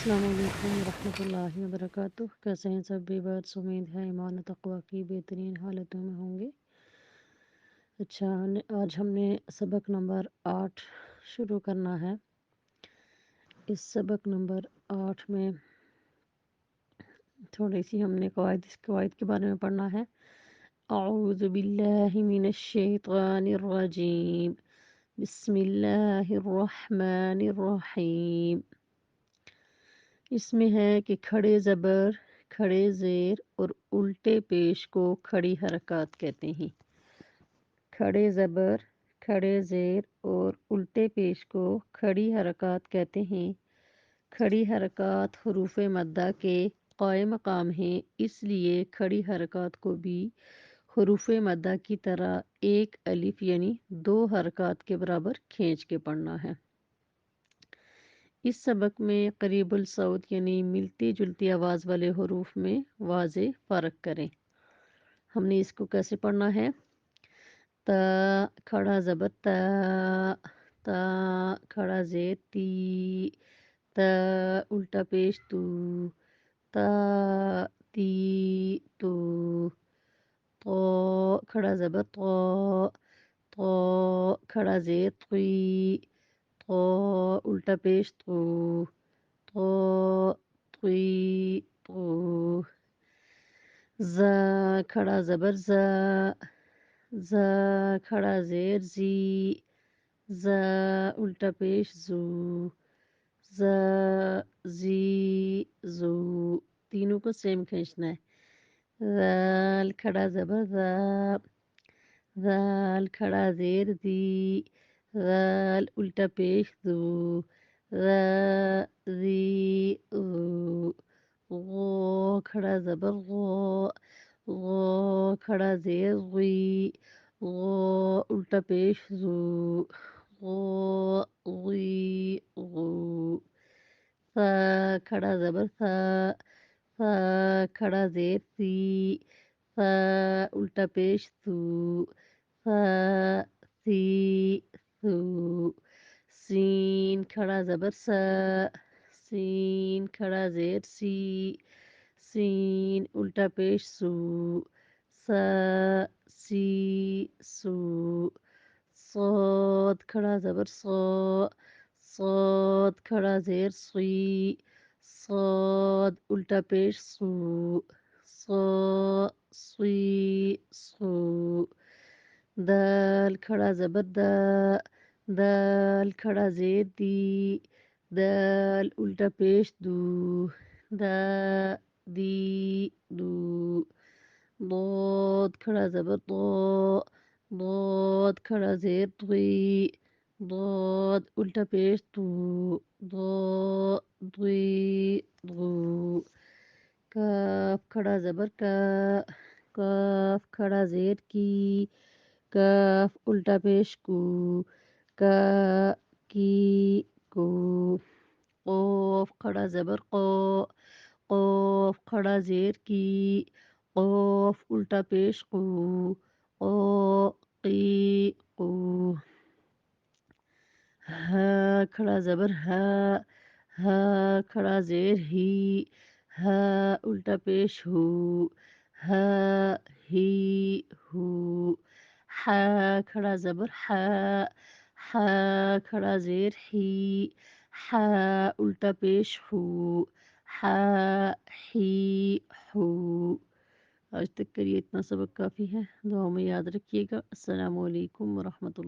السلام علیکم ورحمۃ اللہ وبرکاتہ۔ کیسے ہیں سب ویورز؟ امید ہے ایمان و تقوی کی بہترین حالتوں میں ہوں گے۔ اچھا، آج ہم نے سبق نمبر 8 شروع کرنا ہے۔ اس سبق نمبر 8 میں تھوڑی سی ہم نے قواعد کے بارے میں پڑھنا ہے۔ اعوذ باللہ من الشیطان الرجیم، بسم اللہ الرحمن الرحیم۔ اس میں ہے کہ کھڑے زبر، کھڑے زیر اور الٹے پیش کو کھڑی حرکات کہتے ہیں۔ کھڑے زبر، کھڑے زیر اور الٹے پیش کو کھڑی حرکات کہتے ہیں۔ کھڑی حرکات حروف مدہ کے قائم مقام ہیں، اس لیے کھڑی حرکات کو بھی حروف مدہ کی طرح ایک الف یعنی 2 حرکات کے برابر کھینچ کے پڑھنا ہے۔ اس سبق میں قریب الصوت یعنی ملتی جلتی آواز والے حروف میں واضح فرق کریں۔ ہم نے اس کو کیسے پڑھنا ہے؟ تا کھڑا زبر تا، تا کھڑا زیر تی، تا الٹا پیش تو، تا تی تو، تو کھڑا زبر تو، تو کھڑا زیر توی، تو الٹا پیش تو، تو توی تو، ز کھڑا زبر ز، ز کھڑا زیر زی، ز الٹا پیش زو، ز زی زو، تینوں کو سیم کھینچنا ہے۔ ذال کھڑا زبر ذا، ذال کھڑا زیر زی، ذال الٹا پیش زو، ذا زی زو، غو کھڑا زبر غو، غو کھڑا زیر غی، غو الٹا پیش زو، غو غی غو، ثا کھڑا زبر ثا، ثا کھڑا زیر سی، ثا الٹا پیش ثو، ثا سی ثو، سین کھڑا زبر سا، سین کھڑا زیر سی، سین الٹا پیش سو، سا سی سو، صاد کھڑا زبر صا، صاد کھڑا زیر صی، صاد الٹا پیش صو، صا صی صو، دال کھڑا زبر دا، دال کھڑا زیر دی، دال الٹا پیش دو، دا دی دو، ضاد کھڑا زبر ضا، ضاد کھڑا زیر ضی، ضاد الٹا پیش ضو، ضا ضی ضو، کاف کھڑا زبر کا، کاف کھڑا زیر کی، کاف الٹا پیش کو، کا کی کو، قوف کھڑا زبر قو، قوف کھڑا زیر کی، قوف الٹا پیش قو، قو قی قو، ہا کھڑا زبر ہا، ہا کھڑا زیر ہی، ہا الٹا پیش ہو، ہا ہی ہو، حا کھڑا زبر حا، حا کھڑا زیر ہی، حا الٹا پیش ہو، حا ہی ہو۔ آج تک کے لیے اتنا سبق کافی ہے۔ دعاؤں میں یاد رکھیے گا۔ السلام علیکم ورحمۃ اللہ۔